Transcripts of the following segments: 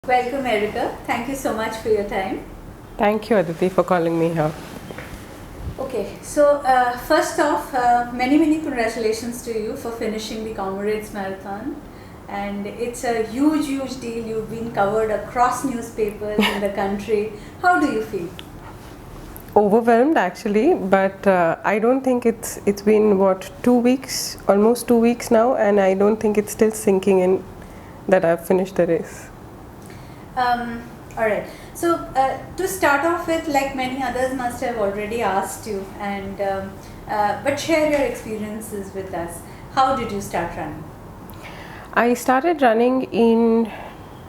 Welcome, Erika. Thank you so much for your time. Thank you, Aditi, for calling me here. Okay, so first off, many congratulations to you for finishing the Comrades Marathon. And it's a huge deal. You've been covered across newspapers in the country. How do you feel? Overwhelmed actually, but I don't think it's been what, 2 weeks, almost 2 weeks now, and I don't think it's still sinking in that I've finished the race. All right. So to start off with, like many others must have already asked you, and but share your experiences with us. How did you start running? I started running in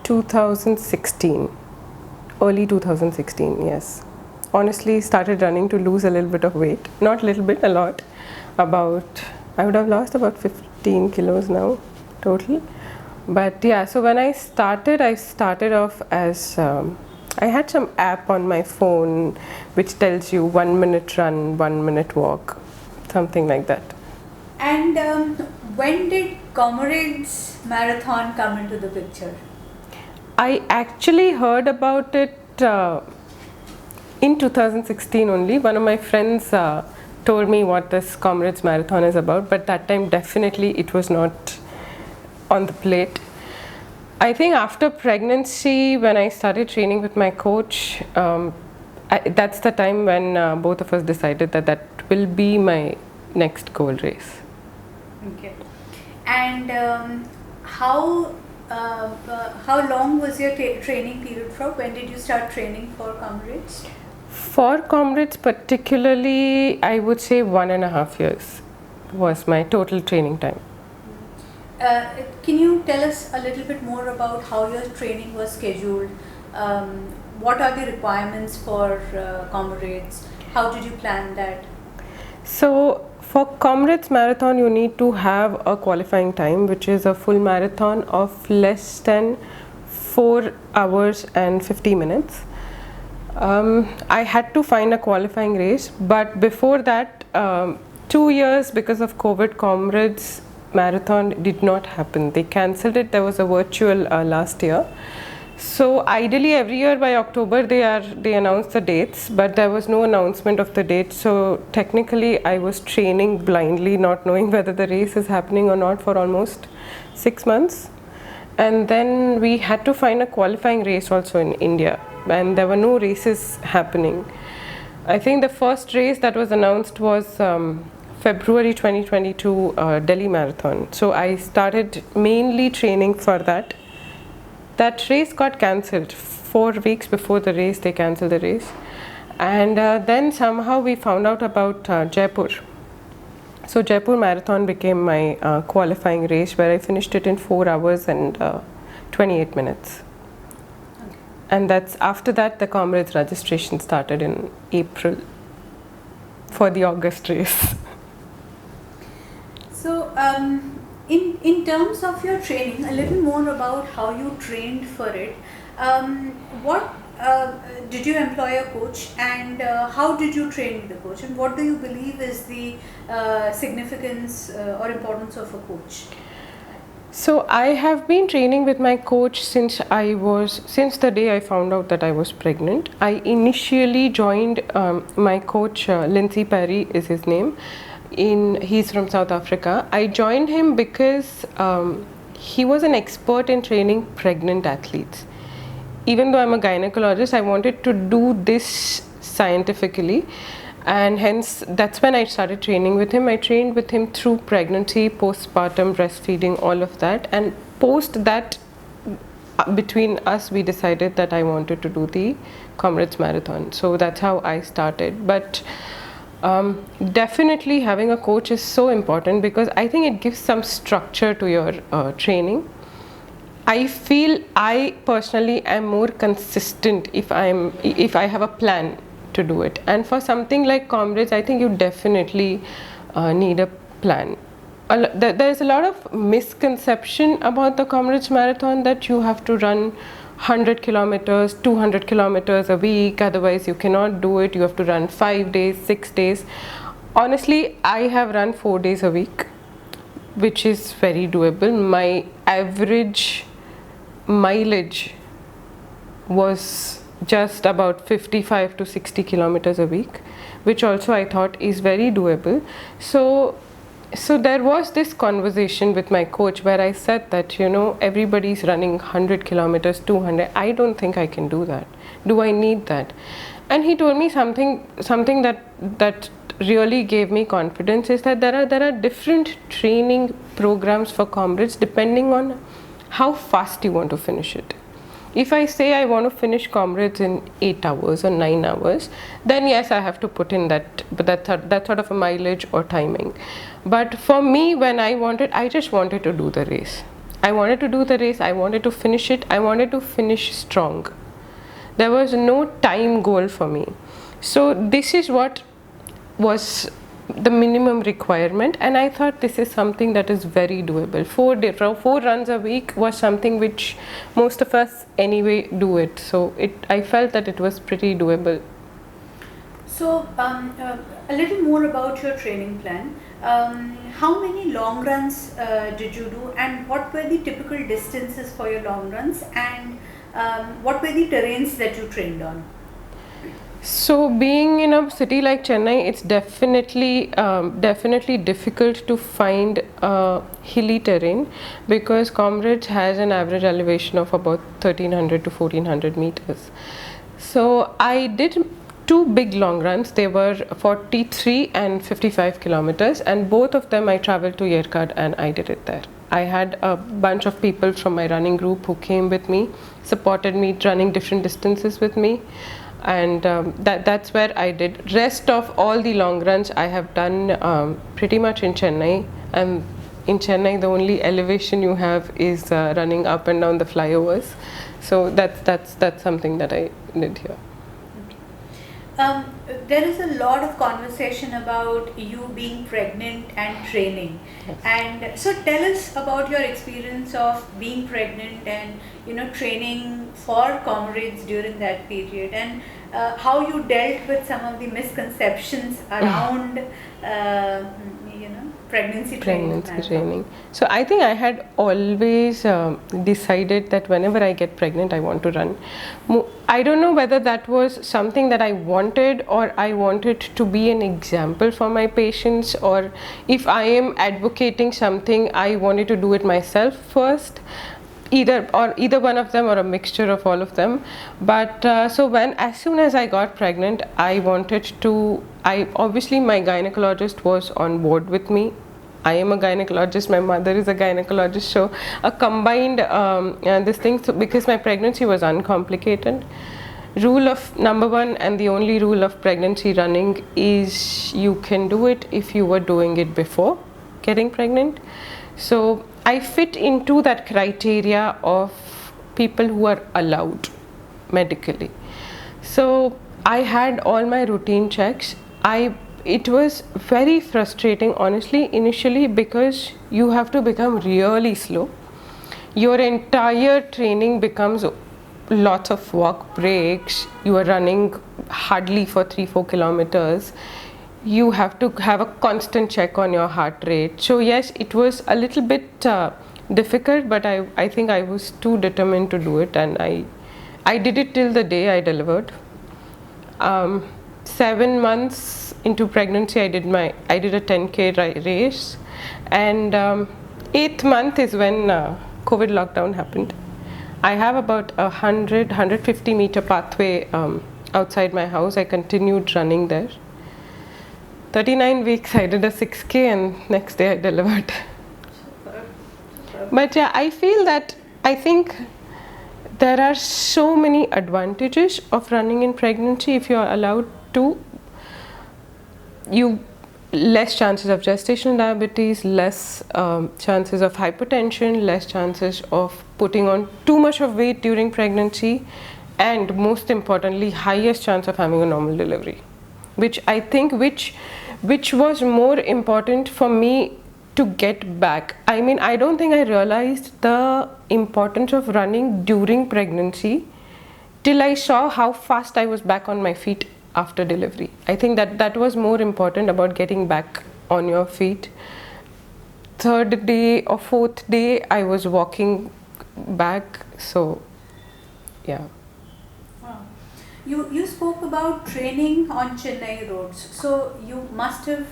2016, early 2016, yes. Honestly, started running to lose a little bit of weight, not a little bit, a lot. I would have lost about 15 kilos now, total. But yeah, so when I started off as, I had some app on my phone which tells you 1 minute run, 1 minute walk, something like that. And when did Comrades Marathon come into the picture? I actually heard about it in 2016 only. One of my friends told me what this Comrades Marathon is about, but that time definitely it was not on the plate. I think after pregnancy, when I started training with my coach, that's the time when both of us decided that will be my next goal race. Okay. And how long was your training period for? When did you start training for Comrades? For Comrades particularly, I would say 1.5 years was my total training time. Can you tell us a little bit more about how your training was scheduled? What are the requirements for Comrades? How did you plan that? So for Comrades Marathon, you need to have a qualifying time, which is a full marathon of less than 4 hours and 50 minutes. I had to find a qualifying race, but before that, 2 years because of COVID, Comrades Marathon did not happen. They cancelled it. There was a virtual last year. So ideally every year by October they announce the dates, but there was no announcement of the date. So technically I was training blindly, not knowing whether the race is happening or not, for almost 6 months. And then we had to find a qualifying race also in India, and there were no races happening. I think the first race that was announced was February 2022 Delhi Marathon. So I started mainly training for that. That race got cancelled 4 weeks before the race. They cancelled the race, and then somehow we found out about Jaipur. So Jaipur Marathon became my qualifying race, where I finished it in 4 hours and 28 minutes. Okay. And that's after that the Comrades registration started in April for the August race. So, in terms of your training, a little more about how you trained for it. What did you employ a coach, and how did you train with the coach, and what do you believe is the significance or importance of a coach? So I have been training with my coach since the day I found out that I was pregnant. I initially joined my coach, Lindsay Perry is his name. He's from South Africa. I joined him because he was an expert in training pregnant athletes. Even though I'm a gynecologist, I wanted to do this scientifically, and hence that's when I started training with him. I trained with him through pregnancy, postpartum, breastfeeding, all of that, and post that, between us we decided that I wanted to do the Comrades Marathon. So that's how I started. But definitely having a coach is so important, because I think it gives some structure to your training. I feel I personally am more consistent if I have a plan to do it. And for something like Comrades, I think you definitely need a plan. There is a lot of misconception about the Comrades Marathon, that you have to run 100 kilometers, 200 kilometers a week, otherwise you cannot do it. You have to run 5 days, 6 days. Honestly, I have run 4 days a week, which is very doable. My average mileage was just about 55 to 60 kilometers a week, which also I thought is very doable. So there was this conversation with my coach where I said that, everybody's running 100 kilometers, 200. I don't think I can do that. Do I need that? And he told me something that really gave me confidence, is that there are different training programs for Comrades depending on how fast you want to finish it. If I say I want to finish Comrades in 8 hours or 9 hours, then yes, I have to put in that sort of a mileage or timing. But for me, when I just wanted to do the race. I wanted to do the race, I wanted to finish it, I wanted to finish strong. There was no time goal for me. So this is what was the minimum requirement, and I thought this is something that is very doable. 4 runs a week was something which most of us anyway do it. So I felt that it was pretty doable. So a little more about your training plan. How many long runs did you do, and what were the typical distances for your long runs, and what were the terrains that you trained on? So being in a city like Chennai, it's definitely difficult to find hilly terrain, because Comrades has an average elevation of about 1300 to 1400 meters. So I did 2 big long runs. They were 43 and 55 kilometers, and both of them I traveled to Yercaud and I did it there. I had a bunch of people from my running group who came with me, supported me running different distances with me. And that's where I did. Rest of all the long runs I have done pretty much in Chennai. And in Chennai, the only elevation you have is running up and down the flyovers. So that's something that I did here. There is a lot of conversation about you being pregnant and training. Yes. And so tell us about your experience of being pregnant and training for Comrades during that period, and how you dealt with some of the misconceptions around pregnancy training. So I think I had always decided that whenever I get pregnant, I want to run. I don't know whether that was something that I wanted, or I wanted to be an example for my patients, or if I am advocating something, I wanted to do it myself first. Either one of them, or a mixture of all of them. But so as soon as I got pregnant, obviously my gynecologist was on board with me. I am a gynecologist, my mother is a gynecologist, so a combined this thing. So because my pregnancy was uncomplicated, number 1 and the only rule of pregnancy running is you can do it if you were doing it before getting pregnant. So I fit into that criteria of people who are allowed medically. So I had all my routine checks. It was very frustrating, honestly, initially, because you have to become really slow. Your entire training becomes lots of walk breaks. You are running hardly for 3-4 kilometers. You have to have a constant check on your heart rate. So yes, it was a little bit difficult, but I think I was too determined to do it, and I did it till the day I delivered. 7 months into pregnancy, I did a 10K race, and 8th month is when COVID lockdown happened. I have about 150 meter pathway outside my house. I continued running there. 39 weeks I did a 6K, and next day I delivered. Super. But yeah, I think there are so many advantages of running in pregnancy if you are allowed to. Less chances of gestational diabetes, less chances of hypertension, less chances of putting on too much of weight during pregnancy, and most importantly, highest chance of having a normal delivery, which I think which was more important for me to get back. I mean, I don't think I realized the importance of running during pregnancy till I saw how fast I was back on my feet after delivery. I think that was more important, about getting back on your feet. 3rd day or 4th day I was walking back. So yeah. You spoke about training on Chennai roads. So you must have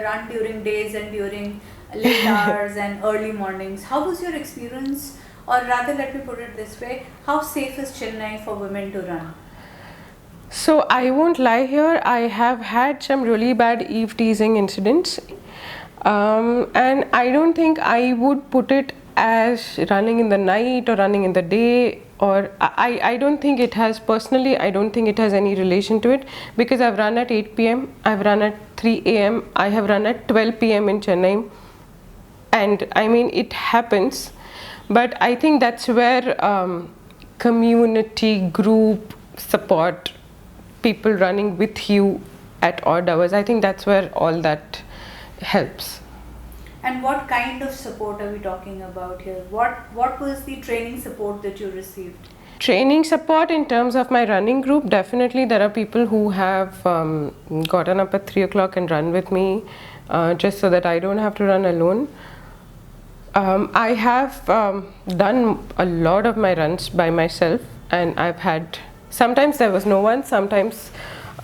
run during days and during late hours and early mornings. How was your experience? Or rather, let me put it this way: how safe is Chennai for women to run? So I won't lie here, I have had some really bad eve teasing incidents, and I don't think I would put it as running in the night or running in the day, or I don't think it has, personally I don't think it has any relation to it, because I've run at 8 p.m, I've run at 3 a.m, I have run at 12 p.m in Chennai, and I mean it happens, but I think that's where community, group support, people running with you at odd hours, I think that's where all that helps. And what kind of support are we talking about here? What was the training support that you received? Training support in terms of my running group, definitely there are people who have gotten up at 3 o'clock and run with me, just so that I don't have to run alone. I have done a lot of my runs by myself, and I've had, sometimes there was no one, sometimes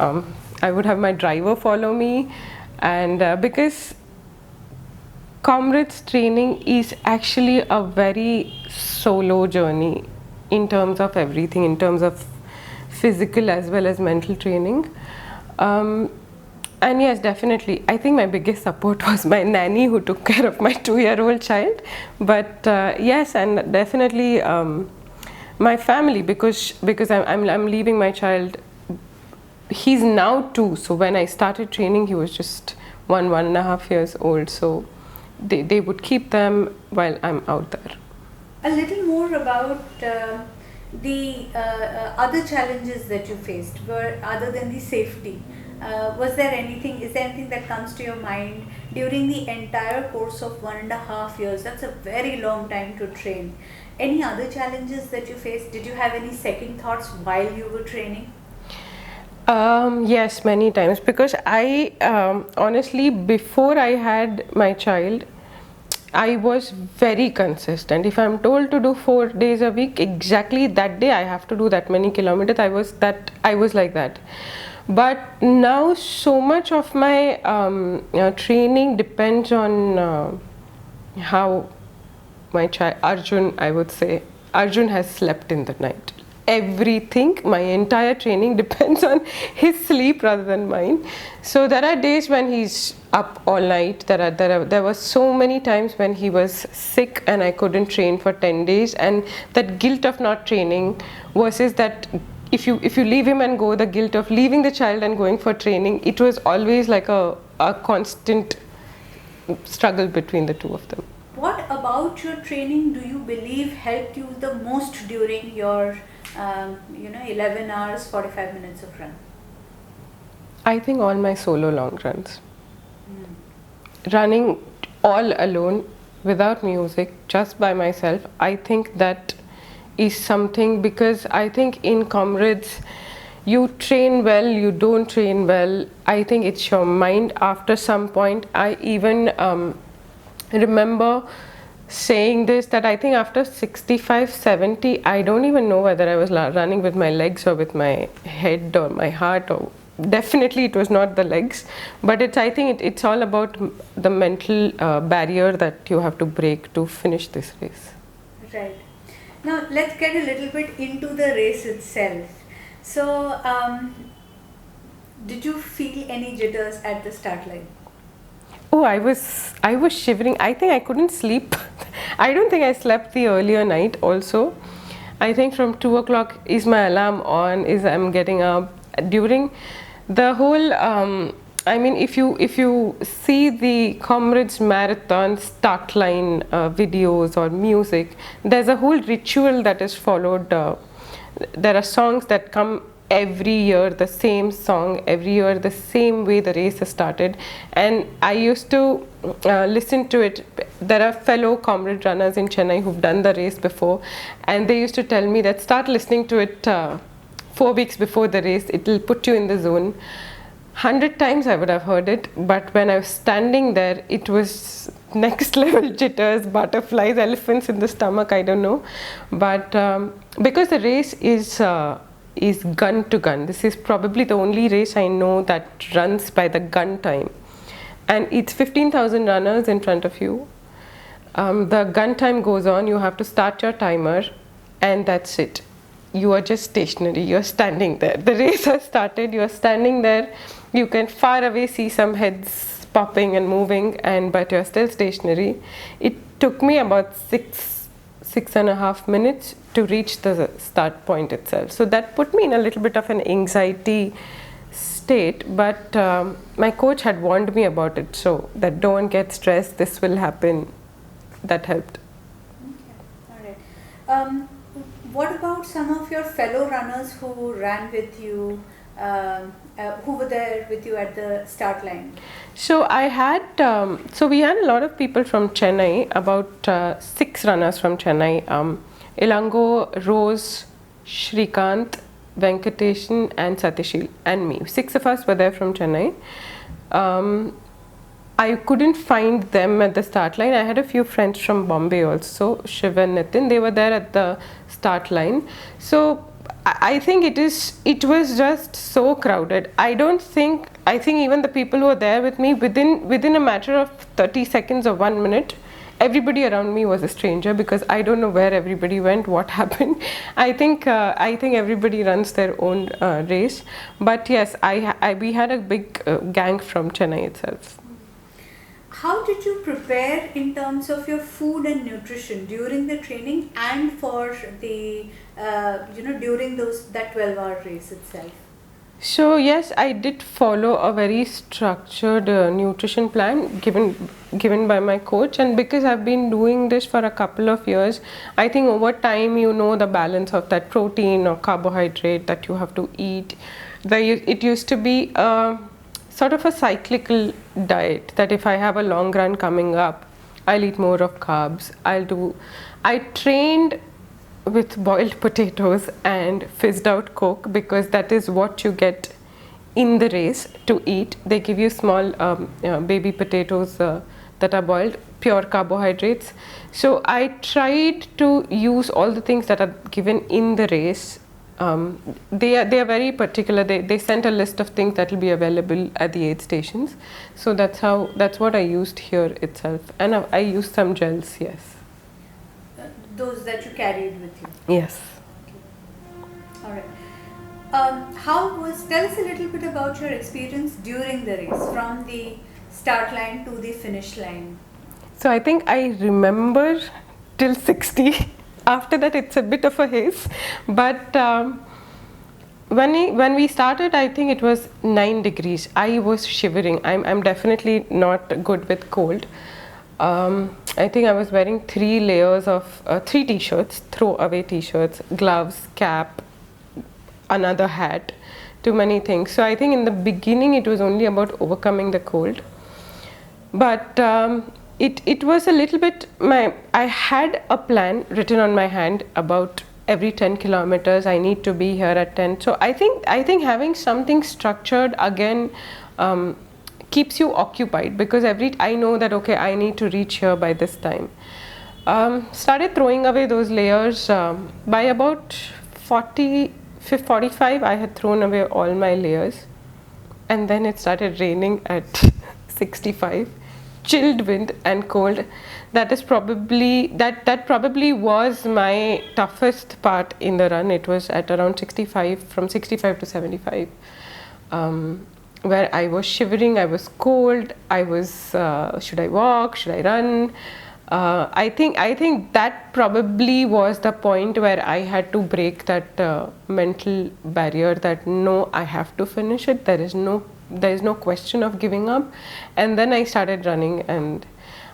I would have my driver follow me, and because Comrades training is actually a very solo journey in terms of everything, in terms of physical as well as mental training. And yes, definitely, I think my biggest support was my nanny who took care of my 2-year-old child. But yes, and definitely my family, because I'm leaving my child. He's now 2, so when I started training, he was just 1.5 years old. So they would keep them while I'm out there. A little more about the other challenges that you faced, were other than the safety. Is there anything that comes to your mind during the entire course of 1.5 years? That's a very long time to train. Any other challenges that you faced? Did you have any second thoughts while you were training? Yes, many times, because I honestly, before I had my child, I was very consistent. If I'm told to do 4 days a week, exactly that day I have to do that many kilometers. I was like that. But now so much of my training depends on how my child Arjun, I would say, Arjun has slept in the night. Everything, my entire training depends on his sleep rather than mine. So there are days when he's up all night. There were so many times when he was sick and I couldn't train for 10 days, and that guilt of not training versus that if you leave him and go, the guilt of leaving the child and going for training, it was always like a constant struggle between the two of them. What about your training do you believe helped you the most during your 11 hours 45 minutes of run? I think all my solo long runs. Running all alone without music, just by myself, I think that is something, because I think in Comrades you train well, you don't train well. I think it's your mind after some point. I even remember saying this, that I think after 65, 70, I don't even know whether I was running with my legs or with my head or my heart, or definitely it was not the legs, but I think it's all about the mental barrier that you have to break to finish this race. Right. Now let's get a little bit into the race itself. So did you feel any jitters at the start line? Oh, I was shivering. I think I couldn't sleep. I don't think I slept the earlier night also. I think from 2 o'clock is my alarm on, is I'm getting up. During the whole, I mean, if you see the Comrades Marathon start line videos or music, there's a whole ritual that is followed. There are songs that come every year, the same song every year, the same way the race has started, and I used to listen to it. There are fellow comrade runners in Chennai who've done the race before, and they used to tell me that start listening to it 4 weeks before the race, it will put you in the zone. 100 times I would have heard it, but when I was standing there, it was next level jitters, butterflies, elephants in the stomach, I don't know. But because the race is is gun to gun. This is probably the only race I know that runs by the gun time, and it's 15,000 runners in front of you. The gun time goes on, you have to start your timer, and that's it. You are just stationary, you're standing there. The race has started, you're standing there. You can far away see some heads popping and moving, but you're still stationary. It took me about 6.5 minutes to reach the start point itself. So that put me in a little bit of an anxiety state, but my coach had warned me about it, so that don't get stressed, this will happen. That helped. Okay, all right. What about some of your fellow runners who ran with you, who were there with you at the start line? So I had, we had a lot of people from Chennai, about 6 runners from Chennai. Ilango, Rose, Shrikant, Venkateshan and Satishil and me. 6 of us were there from Chennai. I couldn't find them at the start line. I had a few friends from Bombay also, Shiv and Nitin. They were there at the start line. So I think it was just so crowded. I think even the people who were there with me, within a matter of 30 seconds or 1 minute, everybody around me was a stranger, because I don't know where everybody went, what happened. I think everybody runs their own race. But yes, we had a big gang from Chennai itself. How did you prepare in terms of your food and nutrition during the training and for the during that 12-hour race itself? So yes, I did follow a very structured nutrition plan given by my coach, and because I've been doing this for a couple of years, I think over time you know the balance of that protein or carbohydrate that you have to eat. It used to be sort of a cyclical diet, that if I have a long run coming up, I'll eat more of carbs. I trained with boiled potatoes and fizzed out Coke, because that is what you get in the race to eat. They give you small baby potatoes that are boiled, pure carbohydrates. So I tried to use all the things that are given in the race. They are very particular. They sent a list of things that will be available at the aid stations. So that's what I used here itself, and I used some gels. Yes. Those that you carried with you. Yes. Okay. All right. Tell us a little bit about your experience during the race, from the start line to the finish line. So I think I remember till 60. After that, it's a bit of a haze. But when we started, I think it was 9 degrees. I was shivering. I'm definitely not good with cold. I think I was wearing 3 layers of 3 t-shirts, throwaway t-shirts, gloves, cap, another hat, too many things. So I think in the beginning it was only about overcoming the cold. But it was a little bit, I had a plan written on my hand about every 10 kilometers I need to be here at 10. So I think having something structured again keeps you occupied, because I know that okay, I need to reach here by this time. Started throwing away those layers. By about 45 I had thrown away all my layers, and then it started raining at 65. Chilled wind and cold. That probably was my toughest part in the run. It was at around 65, from 65 to 75, where I was shivering, I was cold, I was should I walk, should I run? I think that probably was the point where I had to break that mental barrier that no, I have to finish it. There is no question of giving up. And then I started running, and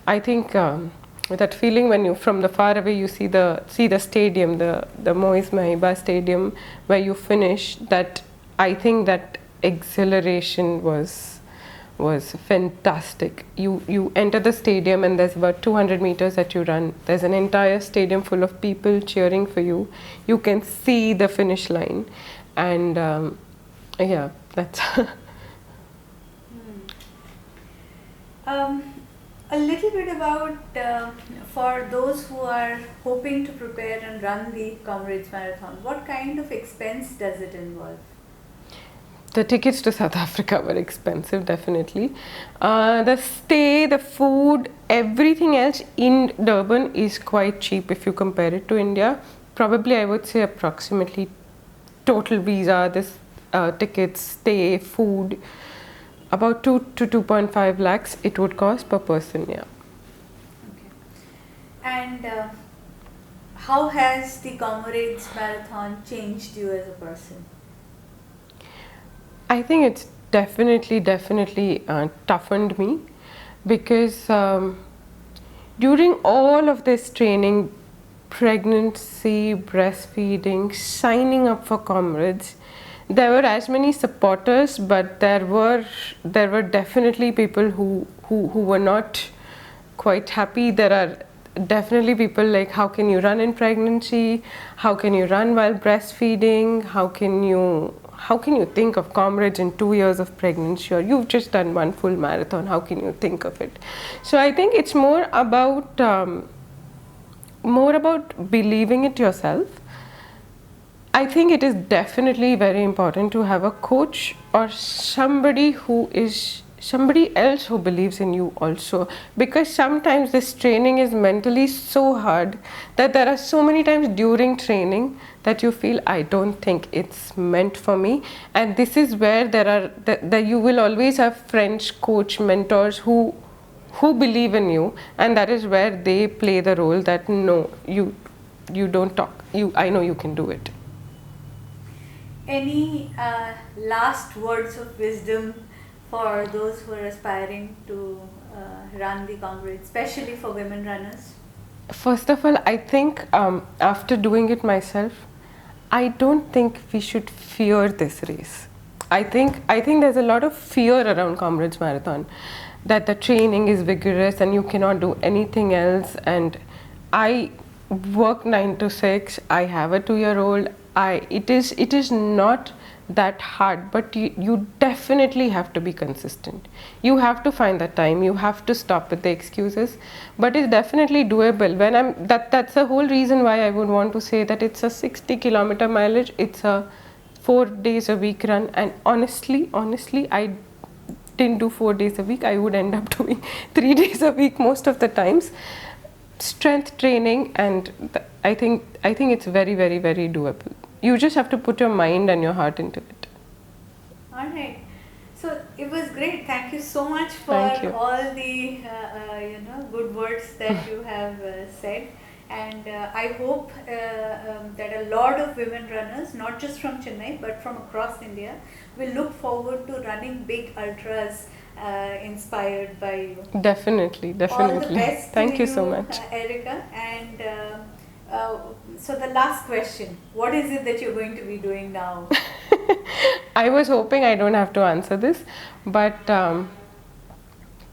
I think that feeling when you from the far away you see the stadium, the Moise Mahiba stadium where you finish, that I think that exhilaration was fantastic. You enter the stadium and there's about 200 meters that you run. There's an entire stadium full of people cheering for you. You can see the finish line, and yeah, that's a little bit about for those who are hoping to prepare and run the Comrades Marathon, what kind of expense does it involve? The tickets to South Africa were expensive, definitely. The stay, the food, everything else in Durban is quite cheap if you compare it to India. Probably I would say approximately total visa, this tickets, stay, food, about 2 to 2.5 lakhs it would cost per person, yeah. Okay. And how has the Comrades Marathon changed you as a person? I think it's definitely toughened me, because during all of this training, pregnancy, breastfeeding, signing up for Comrades, there were as many supporters, but there were definitely people who were not quite happy. There are definitely people like, how can you run in pregnancy? How can you run while breastfeeding? How can you think of Comrades in 2 years of pregnancy, or you've just done one full marathon, how can you think of it? So I think it's more about believing it yourself. I think it is definitely very important to have a coach or somebody else who believes in you also, because sometimes this training is mentally so hard that there are so many times during training that you feel, I don't think it's meant for me. And this is where you will always have friends, coach, mentors who believe in you, and that is where they play the role that no, you don't talk, I know you can do it. Any last words of wisdom for those who are aspiring to run the Comrades, especially for women runners? First of all, I think after doing it myself, I don't think we should fear this race. I think there's a lot of fear around Comrades Marathon, that the training is vigorous and you cannot do anything else. And I work 9 to 6. I have a 2-year-old. It is not that hard, but you definitely have to be consistent. You have to find the time. You have to stop with the excuses, but it's definitely doable. That's the whole reason why I would want to say that it's a 60-kilometer mileage. It's a 4 days a week run, and honestly, I didn't do 4 days a week. I would end up doing 3 days a week most of the times. Strength training, and I think it's very doable. You just have to put your mind and your heart into it. All right. So it was great. Thank you so much for all the good words that you have said. And I hope that a lot of women runners, not just from Chennai but from across India, will look forward to running big ultras inspired by you. Definitely. All the best. Thank you so much, Erika. And so the last question, what is it that you're going to be doing now? I was hoping I don't have to answer this, but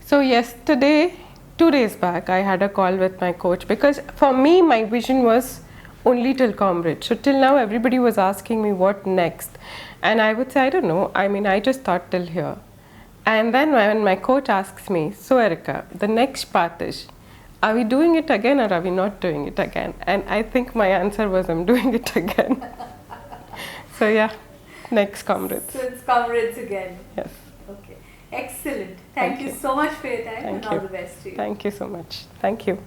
so yesterday, 2 days back, I had a call with my coach, because for me, my vision was only till Comrades. So till now, everybody was asking me what next, and I would say, I don't know. I mean, I just thought till here. And then when my coach asks me, so Erika, the next path is, are we doing it again or are we not doing it again? And I think my answer was, I'm doing it again. So yeah, next Comrades. So it's Comrades again. Yes. Okay. Excellent. Thank you so much for your time, and all the best to you. Thank you so much. Thank you.